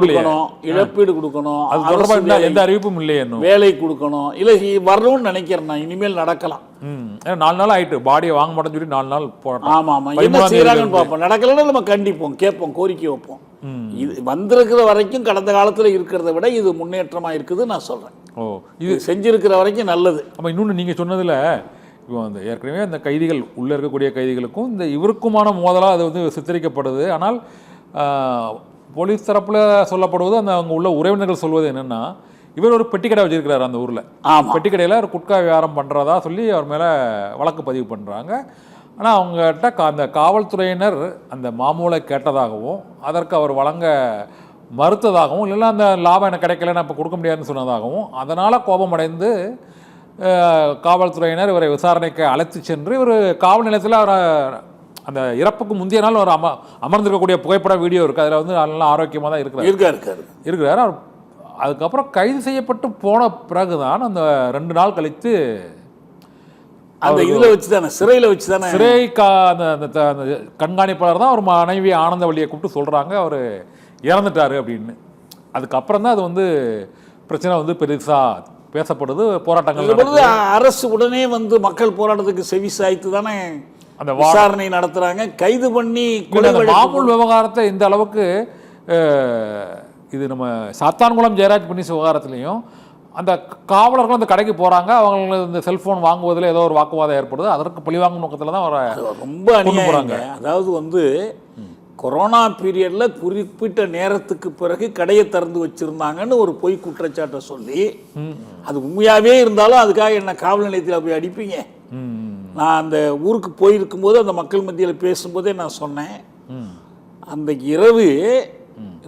கொடுக்கணும், அது தொடர்பாக எந்த அறிவிப்பும் இல்லையே, வேலை கொடுக்கணும். இல்ல வரணும்னு நினைக்கிறேன் நான், இனிமேல் நடக்கலாம். 4 நாள் ஆயிட்டு பாடியை வாங்க மாட்டேன்னு சொல்லி 4 நாள் போராட்டம். ஆமா என்ன செய்யறாங்கன்னு பார்ப்போம். நடக்கலன்னா நம்ம கண்டிப்போம், கேட்போம், கோரிக்கை வைப்போம். இது வந்திருக்கிற வரைக்கும் கடந்த காலத்துல இருக்கிறத விட இது முன்னேற்றமா இருக்குது நான் சொல்றேன். இது செஞ்சிருக்கிற வரைக்கும் நல்லது. அப்ப இன்னொன்னு நீங்க சொன்னதுல, இப்போ அந்த ஏற்கனவே அந்த கைதிகள் உள்ள இருக்கக்கூடிய கைதிகளுக்கும் இந்த இவருக்குமான மோதலா அது வந்து சித்தரிக்கப்படுது. ஆனால் போலீஸ் தரப்புல சொல்லப்படுவது, அந்த அவங்க உள்ள உறவினர்கள் சொல்வது என்னன்னா, இவர் ஒரு பெட்டி கடை வச்சிருக்கிறார் அந்த ஊர்ல. பெட்டி கடையில் ஒரு குட்கா வியாபாரம் பண்றதா சொல்லி அவர் மேல வழக்கு பதிவு பண்றாங்க. ஆனால் அவங்ககிட்ட அந்த காவல்துறையினர் அந்த மாமூலை கேட்டதாகவும் அதற்கு அவர் வழங்க மறுத்ததாகவும், இல்லைன்னா அந்த லாபம் எனக்கு கிடைக்கல நான் இப்போ கொடுக்க முடியாதுன்னு சொன்னதாகவும், அதனால் கோபமடைந்து காவல்துறையினர் இவரை விசாரணைக்கு அழைத்து சென்று இவர் காவல் நிலையத்தில் அவரை அந்த இறப்புக்கு முந்தைய நாள் ஒரு அமர்ந்திருக்கக்கூடிய புகைப்பட வீடியோ இருக்குது. அதில் வந்து நல்லா ஆரோக்கியமாக தான் இருக்கிறார். அவர் அதுக்கப்புறம் கைது செய்யப்பட்டு போன பிறகுதான் அந்த 2 நாள் கழித்து அந்த இதில் வச்சு தானே, சிறையில் வச்சு தானே, சிறை அந்த கண்காணிப்பாளர் தான் அவர் மனைவி ஆனந்தவள்ளியை கூப்பிட்டு சொல்கிறாங்க அவர் இறந்துட்டாரு அப்படின்னு. அதுக்கப்புறம் தான் அது வந்து பிரச்சனை வந்து பெருசாக பேசப்படுது, போராட்டங்கள். அரசு உடனே வந்து மக்கள் போராட்டத்துக்கு செவி சாய்த்து தானே அந்த விசாரணை நடத்துறாங்க, கைது பண்ணி. மாமூல் விவகாரத்தை இந்த அளவுக்கு இது நம்ம சாத்தான்குளம் ஜெயராஜ் பினிஸ் விவகாரத்துலையும் அந்த காவலர்கள் அந்த கடைக்கு போறாங்க, அவங்களுக்கு இந்த செல்போன் வாங்குவதில் ஏதோ ஒரு வாக்குவாதம் ஏற்படுது, அதற்கு பழிவாங்கும் நோக்கத்தில் தான் அவரை ரொம்ப அநியாயம். அதாவது வந்து கொரோனா பீரியட்ல குறிப்பிட்ட நேரத்துக்கு பிறகு கடையை திறந்து வச்சிருந்தாங்கன்னு ஒரு பொய் குற்றச்சாட்டை சொல்லி, அது உண்மையாவே இருந்தாலும் அதுக்காக என்ன காவல் நிலையத்தில் போய் அடிப்பீங்க? நான் அந்த ஊருக்கு போயிருக்கும் போது அந்த மக்கள் மத்தியில் பேசும்போதே நான் சொன்னேன், அந்த இரவு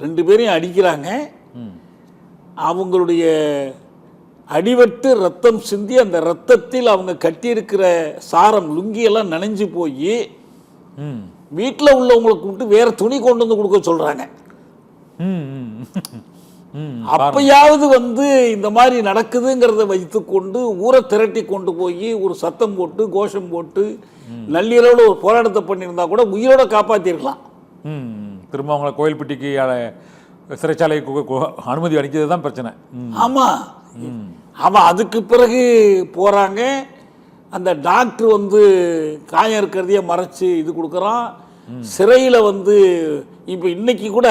2 பேரையும் அடிக்கிறாங்க, அவங்களுடைய அடிபட்டு ரத்தம் சிந்தி அந்த ரத்தத்தில் அவங்க கட்டியிருக்கிற சாரம் லுங்கியெல்லாம் நனைஞ்சு போய் வீட்டில் உள்ளவங்களை கூப்பிட்டு வேற துணி கொண்டு வந்து கொடுக்க சொல்றாங்க. அப்பயாவது வந்து இந்த மாதிரி நடக்குதுங்கிறத வைத்துக்கொண்டு ஊரை திரட்டி கொண்டு போய் ஒரு சத்தம் போட்டு கோஷம் போட்டு நள்ளிரவில் ஒரு போராட்டத்தை பண்ணியிருந்தா கூட உயிரோட காப்பாற்றிருக்கலாம். திரும்ப அவங்களை கோயில்பட்டிக்கு சிறைச்சாலை அனுமதி அளிக்கிறது தான் பிரச்சனை. ஆமாம் அதுக்கு பிறகு போகிறாங்க, அந்த டாக்டர் வந்து காயம் இருக்கிறதையே மறைச்சு இது கொடுக்குறான். சிறையில் வந்து இப்போ இன்னைக்கு கூட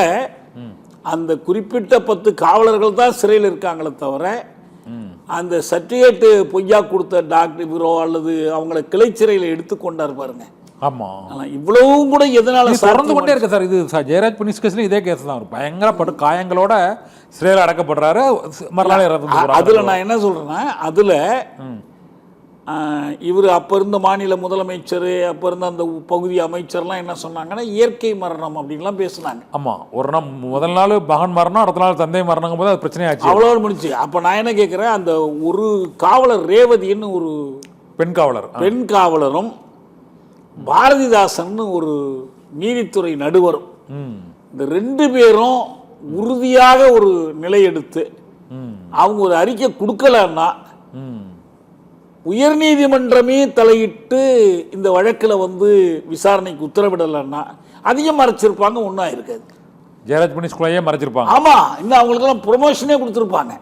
அந்த குறிப்பிட்ட 10 காவலர்கள் தான் சிறையில் இருக்காங்களே தவிர, அந்த சர்டிஃபிகேட்டு பொய்யா கொடுத்த டாக்டர் இவரோ அல்லது அவங்கள கிளை சிறையில் எடுத்துக்கொண்டார் பாருங்க. இவ்வளவும் கூட எதனால தொடர்ந்து கொண்டே இருக்கு சார். இது ஜெயராஜ் பினிஸ் கேஸ்ல இதே கேஸ் தான். ஒரு பயங்கர காயங்களோட சிறையில் அடக்கப்படுறாரு, மறுநாள் இறந்து. அதுல நான் என்ன சொல்றேன்னா, அதுல இவர் அப்போ இருந்த மாநில முதலமைச்சர், அப்போ இருந்த அந்த பகுதி அமைச்சர்லாம் என்ன சொன்னாங்கன்னா, இயற்கை மரணம் அப்படின்லாம் பேசுனாங்க. ஆமாம், ஒரு நாள் முதல் நாள் மகன் மரணம், அடுத்த நாள் தந்தை மரணங்கும் போது அது பிரச்சனையாச்சு. அவ்வளோ முடிச்சு. அப்போ நான் என்ன கேட்குறேன், அந்த ஒரு காவலர் ரேவதின்னு ஒரு பெண் காவலரும் பாரதிதாசன் ஒரு நீதித்துறை நடுவரும், இந்த 2 பேரும் உறுதியாக ஒரு நிலை எடுத்து அவங்க ஒரு அறிக்கை கொடுக்கலன்னா உயர்நீதிமன்றமே தலையிட்டு இந்த வழக்கில் வந்து விசாரணைக்கு உத்தரவிடலைன்னா அதையும் மறைச்சிருப்பாங்க, ஒன்றும் இருக்காது. ஜெயராஜ் பினிஸ்குள்ளையே மறைச்சிருப்பாங்க. ஆமாம், இன்னும் அவங்களுக்கெல்லாம் ப்ரொமோஷனே கொடுத்துருப்பாங்க.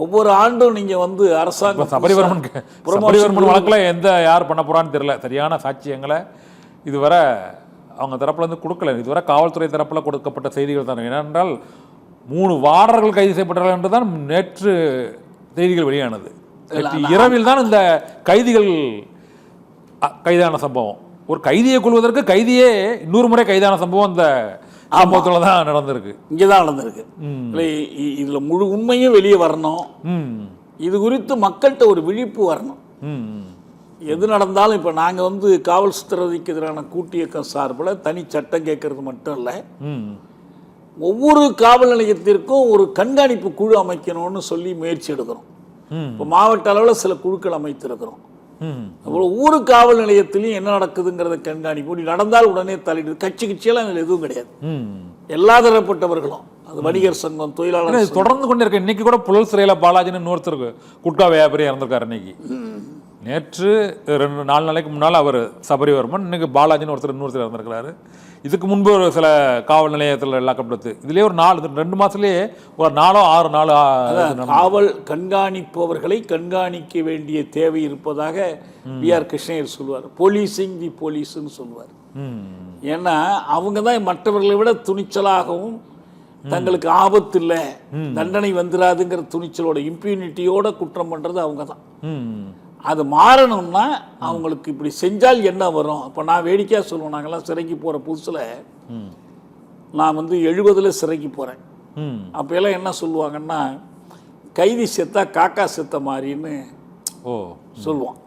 ஒவ்வொரு ஆண்டும் நீங்க வந்து அரசாங்கம் சபரிவர்மன் வழக்கில் யார் பண்ண போறான்னு தெரியல. சரியான சாட்சியங்களை இதுவரை அவங்க தரப்புல இருந்து கொடுக்கல. இதுவரை காவல்துறை தரப்புல கொடுக்கப்பட்ட செய்திகள் தான். ஏனென்றால் 3 வாரர்கள் கைது செய்யப்பட்டார்கள் என்றுதான் நேற்று செய்திகள் வெளியானது. இரவில் தான் இந்த கைதிகள் கைதான சம்பவம். ஒரு கைதியை கொள்வதற்கு கைதியே 100 முறை கைதான சம்பவம் இந்த சம்பவத்தில் தான் நடந்திருக்கு. இங்கே தான் நடந்திருக்கு. இல்லை, இதில் முழு உண்மையும் வெளியே வரணும். இது குறித்து மக்கள்கிட்ட ஒரு விழிப்பு வரணும். எது நடந்தாலும் இப்போ நாங்கள் வந்து காவல் சித்திரவதைக்கு எதிரான கூட்டு இயக்கம் சார்பில் தனி சட்டம் கேட்கறது மட்டும் இல்லை, ஒவ்வொரு காவல் நிலையத்திற்கும் ஒரு கண்காணிப்பு குழு அமைக்கணும்னு சொல்லி முயற்சி எடுக்கிறோம். இப்போ மாவட்ட அளவில் சில குழுக்கள் அமைத்திருக்கிறோம். ஒவ்வொரு காவல் நிலையத்திலையும் என்ன நடக்குதுங்கிறத கண்காணிப்பு. இப்படி நடந்தால் உடனே தலையிடு. கட்சியெல்லாம் இதில் எதுவும் கிடையாது. எல்லா தரப்பட்டவர்களும், அது வணிகர் சங்கம், தொழிலாளர் தொடர்ந்து கொண்டு இருக்க. இன்னைக்கு கூட புழல் சிறையில் பாலாஜின்னு இன்னொருத்தருக்கு குட்கா வியாபாரி இறந்திருக்காரு. இன்னைக்கு நேற்று 4 நாளைக்கு முன்னால் அவர் சபரிவர்மன், இன்னைக்கு பாலாஜின்னு இன்னொருத்தர் இறந்திருக்கிறாரு. இதுக்கு முன்பு ஒரு சில காவல் நிலையத்தில் லாக்கப்படுத்து. இதுலேயே ஒரு 2 மாதத்துலேயே ஒரு 4-6 நாள் காவல் கண்காணிப்பவர்களை கண்காணிக்க வேண்டிய தேவை இருப்பதாக B.R. கிருஷ்ணய்யர் சொல்லுவார். போலீசிங் தி போலீஸ்ன்னு சொல்லுவார். ஏன்னா அவங்க தான் மற்றவர்களை விட துணிச்சலாகவும் தங்களுக்கு ஆபத்து இல்லை, தண்டனை வந்துடாதுங்கிற துணிச்சலோட, இம்ப்யூனிட்டியோட குற்றம் பண்ணுறது அவங்க தான். அது மாறணும்னா அவங்களுக்கு இப்படி செஞ்சால் என்ன வரும்? இப்போ நான் வேடிக்கையாக சொல்லுவேன், நாங்கள்லாம் சிறைக்கு போகிற புதுசில் நான் வந்து 70 சிறைக்கு போகிறேன். அப்போ எல்லாம் என்ன சொல்லுவாங்கன்னா, கைதி செத்தா காக்கா செத்த மாதிரின்னு சொல்லுவான்.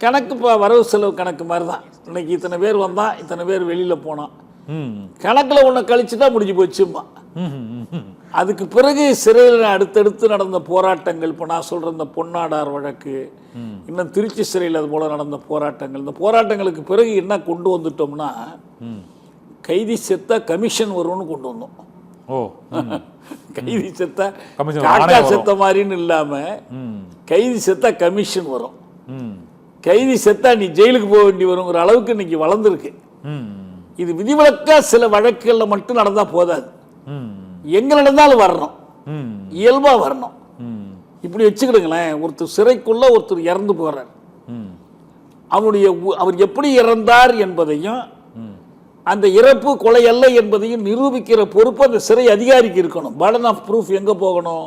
கணக்கு இப்போ வரவு செலவு கணக்கு மாதிரி தான். இன்னைக்கு இத்தனை பேர் வந்தான், இத்தனை பேர் வெளியில் போனான், கணக்கில் ஒன்று கழிச்சுட்டா முடிஞ்சு போச்சுமா. அதுக்கு பிறகு சிறையில் அடுத்தடுத்து நடந்த போராட்டங்கள், இப்போ நான் சொல்கிற இந்த பொன்னாடார் வழக்கு, இன்னும் திருச்சி சிறையில் அது போல் நடந்த போராட்டங்கள், இந்த போராட்டங்களுக்கு பிறகு என்ன கொண்டு வந்துட்டோம்னா, கைதி செத்தா கமிஷன் வரும்னு கொண்டு வந்தோம். கைதி செத்தா காக்கா செத்த மாதிரின்னு இல்லாமல் கைதி செத்தா கமிஷன் வரும், கைதி செத்தா நீ ஜெயிலுக்கு போக வேண்டி வருங்கிற அளவுக்கு இன்னைக்கு வளர்ந்துருக்கு. இது விதிவிலக்கா சில வழக்குகளில் மட்டும் நடந்தால் போதாது, எங்க நடந்தாலும் வரணும், இயல்பா வரணும். இப்படி வச்சுக்கிடுங்களேன், ஒருத்தர் சிறைக்குள்ள ஒருத்தர் இறந்து போறார், அவர் எப்படி இறந்தார் என்பதையும் அந்த இறப்பு கொலை அல்ல என்பதையும் நிரூபிக்கிற பொறுப்பு அந்த சிறை அதிகாரிக்கு இருக்கணும். பர்டன் ஆஃப் ப்ரூஃப் எங்க போகணும்?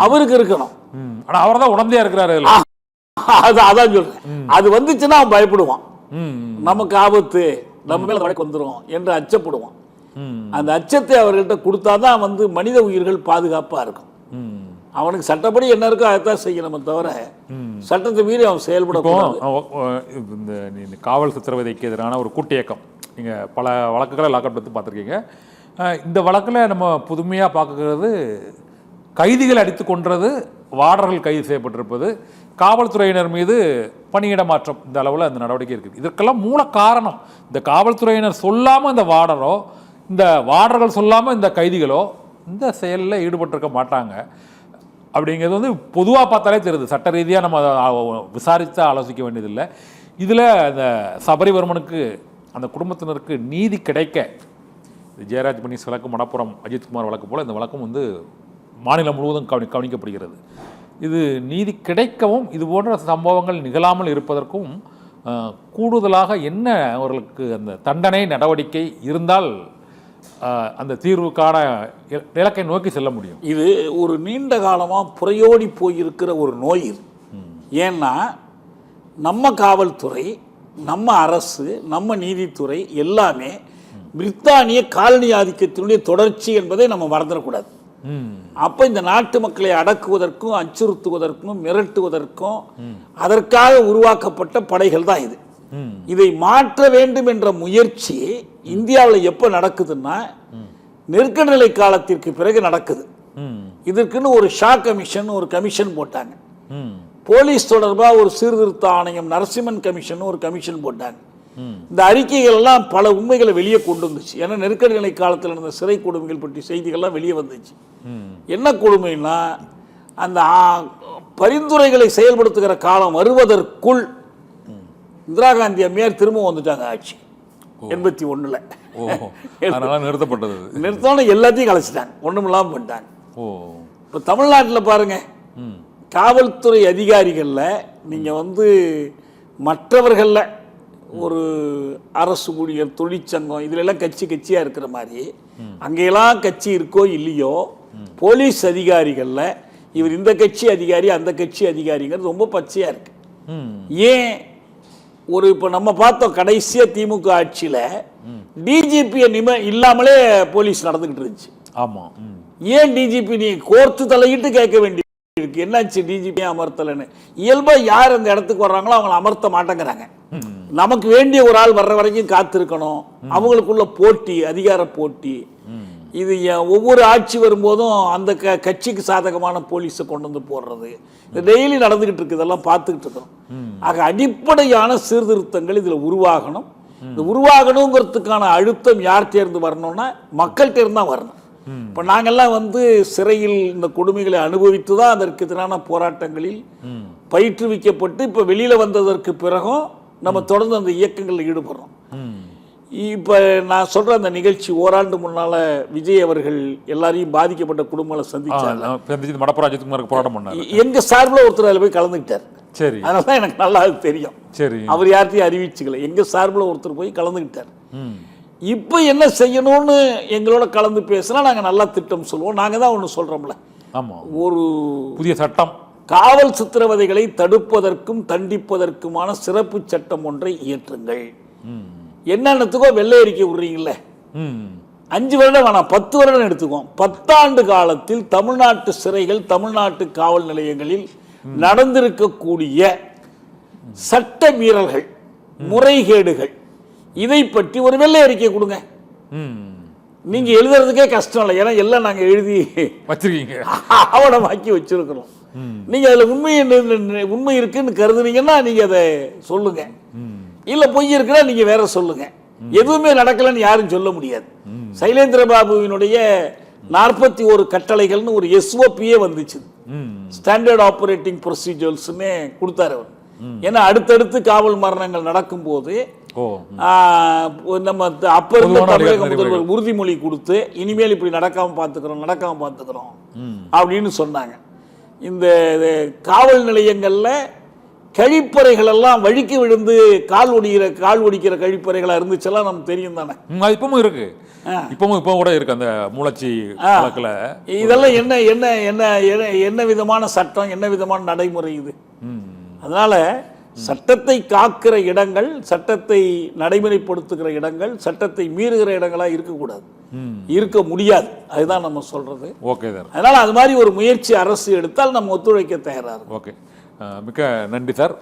அவருக்கு இருக்கணும். ஆனா அவர் தான் உடந்தையா இருக்கிறாரு. அதான் சொல்றேன். அது வந்துச்சுன்னா அவன் பயப்படுவான், நமக்கு ஆபத்து, நம்ம மேல வழக்கு வந்துடும் என்று அச்சப்படுவான். அந்த அச்சத்தை அவர்கள்ட்ட கொடுத்தாதான் வந்து மனித உயிர்கள் பாதுகாப்பா இருக்கும். அவனுக்கு சட்டப்படி என்ன இருக்கோ அதைத்தான் செய்யணுமே தவிர சட்டத்தை மீறி அவன் செயல்படக்கூடாது. இந்த காவல் சித்திரவதைக்கு எதிரான ஒரு கூட்டு இயக்கம், நீங்கள் பல வழக்குகளை லாக்கப் எடுத்து பார்த்துருக்கீங்க. இந்த வழக்கில் நம்ம புதுமையாக பார்க்குறது, கைதிகள் அடித்து கொன்றது, வார்டர்கள் கைது செய்யப்பட்டிருப்பது, காவல்துறையினர் மீது பணியிட மாற்றம், இந்த அளவில் அந்த நடவடிக்கை இருக்குது. இதற்கெல்லாம் மூல காரணம் இந்த காவல்துறையினர் சொல்லாமல் இந்த வார்டரோ, இந்த வார்டர்கள் சொல்லாமல் இந்த கைதிகளோ இந்த செயலில் ஈடுபட்டிருக்க மாட்டாங்க அப்படிங்கிறது வந்து பொதுவாக பார்த்தாலே தெரியுது. சட்ட ரீதியாக நம்ம விசாரித்து ஆலோசிக்க வேண்டியதில்லை. இதில் இந்த சபரிவர்மனுக்கு அந்த குடும்பத்தினருக்கு நீதி கிடைக்க, ஜெயராஜ் பனீஸ் வழக்கு, மணப்புரம் அஜித்குமார் வழக்கு போல் இந்த வழக்கம் வந்து மாநிலம் முழுவதும் கவனிக்கப்படுகிறது. இது நீதி கிடைக்கவும் இது போன்ற சம்பவங்கள் நிகழாமல் இருப்பதற்கும் கூடுதலாக என்ன அவர்களுக்கு அந்த தண்டனை நடவடிக்கை இருந்தால் அந்த தீர்வுக்கான இலக்கை நோக்கி செல்ல முடியும்? இது ஒரு நீண்ட காலமாக புறையோடி போயிருக்கிற ஒரு நோய் இது. ஏன்னா நம்ம காவல்துறை, நம்ம அரசு, நம்ம நீதித்துறை எல்லாமே பிரித்தானிய காலனி ஆதிக்கத்தினுடைய தொடர்ச்சி என்பதை நம்ம மறந்துடக்கூடாது. அப்ப இந்த நாட்டு மக்களை அடக்குவதற்கும் அச்சுறுத்துவதற்கும் மிரட்டுவதற்கும் அதற்காக உருவாக்கப்பட்ட படைகள் தான் இது. இதை மாற்ற வேண்டும் என்ற முயற்சி இந்தியாவில் எப்ப நடக்குதுன்னா நெருக்கடி நிலை காலத்திற்கு பிறகு நடக்குது. இதற்குன்னு ஒரு ஷா கமிஷன், ஒரு கமிஷன் போட்டாங்க. போலீஸ் தொடர்பாக ஒரு சீர்திருத்த ஆணையம், நரசிம்மன் கமிஷன் ஒரு கமிஷன் போட்டாங்க. இந்த அறிக்கைகள் எல்லாம் பல உண்மைகளை வெளியே கொண்டு வந்துச்சு. ஏன்னா நெருக்கடி நிலை காலத்தில் நடந்த சிறை கொடுமைகள் பற்றி செய்திகள்லாம் வெளியே வந்துச்சு. என்ன கொடுமைன்னா, அந்த பரிந்துரைகளை செயல்படுத்துகிற காலம் வருவதற்குள் இந்திரா காந்தி அம்மையார் திரும்ப வந்துட்டாங்க ஆட்சி 81. நிறுத்தப்பட்டது. நிறுத்தோன்னு எல்லாத்தையும் கலைச்சிட்டாங்க, ஒண்ணுமில்லாம பண்ணிட்டாங்க. இப்போ தமிழ்நாட்டில் பாருங்க, காவல்துறை அதிகாரிகளில் நீங்க வந்து மற்றவர்களில் ஒரு அரசு ஊழியர், தொழிற்சங்கம், இதுல எல்லாம் கட்சியா இருக்கிற மாதிரி அங்கெல்லாம் கட்சி இருக்கோ இல்லையோ, போலீஸ் அதிகாரிகள்ல இவர் இந்த கட்சி அதிகாரி அந்த கட்சி அதிகாரிங்கிறது ரொம்ப பச்சையா இருக்கு. ஏன் ஒரு இப்போ நம்ம பார்த்தோம் கடைசியா திமுக ஆட்சியில டிஜிபியை இல்லாமலே போலீஸ் நடந்துகிட்டு இருந்துச்சு. ஆமா. ஏன் டிஜிபி நீ கோர்த்து தலையிட்டு கேட்க வேண்டிய இருக்கு, என்னாச்சு டிஜிபி அமர்த்தலன்னு. இயல்பா யார் அந்த இடத்துக்கு வர்றாங்களோ அவங்களை அமர்த்த மாட்டேங்கிறாங்க. நமக்கு வேண்டிய ஒரு ஆள் வர்ற வரைக்கும் காத்திருக்கணும். அவங்களுக்குள்ள போட்டி, அதிகார போட்டி. இது ஒவ்வொரு ஆட்சி வரும்போதும் அந்த கட்சிக்கு சாதகமான போலீஸை கொண்டு வந்து போடுறது இது டெய்லி நடந்துகிட்டு இருக்கு. இதெல்லாம் பார்த்துக்கிட்டு இருக்கிறோம். ஆக அடிப்படையான சீர்திருத்தங்கள் இதுல உருவாகணும். இந்த உருவாகணுங்கிறதுக்கான அழுத்தம் யார்கிட்ட இருந்து வரணும்னா மக்கள்கிட்ட இருந்து தான் வரணும். இப்போ நாங்கள்லாம் வந்து சிறையில் இந்த கொடுமைகளை அனுபவித்து தான் அதற்கு எதிரான போராட்டங்களில் பயிற்றுவிக்கப்பட்டு இப்போ வெளியில் வந்ததற்கு பிறகும் நம்ம தொடர்ந்து அந்த இயக்கங்களில் ஈடுபடுறோம். இப்போ நான் சொல்கிற அந்த நிகழ்ச்சி ஓராண்டு முன்னால் விஜய் அவர்கள் எல்லாரையும் பாதிக்கப்பட்ட குடும்பங்களை சந்திச்சாங்க. மடப்புராஜத்துக்கு போராட்டம் பண்ணாரு. எங்கள் சார்பில் ஒருத்தர் அதில் போய் கலந்துக்கிட்டார். சரி, அதனால தான் எனக்கு நல்லா தெரியும். சரி, அவர் யார்ட்டையும் அறிவிச்சுக்கல. எங்கள் சார்பில் ஒருத்தர் போய் கலந்துக்கிட்டார். இப்போ என்ன செய்யணும்னு எங்களோட கலந்து பேசினா நாங்கள் நல்லா திட்டம் சொல்லுவோம். நாங்கள் தான் ஒன்று சொல்கிறோம்ல, ஒரு புதிய சட்டம், காவல் சித்திரவதைகளை தடுப்பதற்கும் தண்டிப்பதற்குமான சிறப்பு சட்டம் ஒன்றை இயற்றுங்கள். என்னென்னத்துக்கோ வெள்ளை அறிக்கை விடுறீங்களே, 5 வருடம் வேணாம் 10 வருடம் எடுத்துக்கோம். 10 ஆண்டு காலத்தில் தமிழ்நாட்டு சிறைகள், தமிழ்நாட்டு காவல் நிலையங்களில் நடந்திருக்கக்கூடிய சட்ட மீறல்கள், முறைகேடுகள், இதை பற்றி ஒரு வெள்ளை அறிக்கை கொடுங்க. நீங்க எழுதுறதுக்கே கஷ்டம் இல்லை, ஏன்னா எல்லாம் நாங்க எழுதி வச்சிருக்கீங்க, ஆவணமாக்கி வச்சிருக்கிறோம். நீங்க அதுல உண்மை இருக்குன்னு கருதுனீங்கன்னா நீங்க அதை சொல்லுங்க. இல்ல பொய் இருக்குன்னா நீங்க வேற சொல்லுங்க. எதுவுமே நடக்கலன்னு யாரும் சொல்ல முடியாது. சைலேந்திர பாபுவினுடைய 41 கட்டளைகள்னு ஒரு SOPயே வந்துச்சு, ஸ்டாண்டர்ட் ஆபரேட்டிங் ப்ரொசீஜர்ஸ்னு கொடுத்தாரு அவர். ஏன்னா அடுத்தடுத்து காவல் மரணங்கள் நடக்கும் போது நம்ம அப்ப இருந்த தமிழக முதல்வர் உறுதிமொழி கொடுத்து இனிமேல் இப்படி நடக்காம பார்த்துக்கிறோம் அப்படின்னு சொன்னாங்க. இந்த காவல் நிலையங்கள்ல கழிப்பறைகள் எல்லாம் வழுக்கி விழுந்து கால் ஒடிக்கிற கழிப்பறைகளா இருந்துச்செல்லாம் நமக்கு தெரியும் தானே. இப்பவும் இருக்கு, இப்பவும் கூட இருக்கு அந்த மூலச்சி வழக்குல. இதெல்லாம் என்ன என்ன என்ன என்ன விதமான சட்டம், என்ன விதமான நடைமுறை இது? அதனால சட்டத்தை காக்கிற இடங்கள், சட்டத்தை நடைமுறைப்படுத்துகிற இடங்கள், சட்டத்தை மீறுகிற இடங்களா இருக்கக்கூடாது, இருக்க முடியாது. அதுதான் நம்ம சொல்றது. Okay sir. அதனால அது மாதிரி ஒரு முயற்சி அரசு எடுத்தால் நம்ம ஒத்துழைக்க தயாரா இருக்கும். ஓகே, மிக்க நன்றி சார்.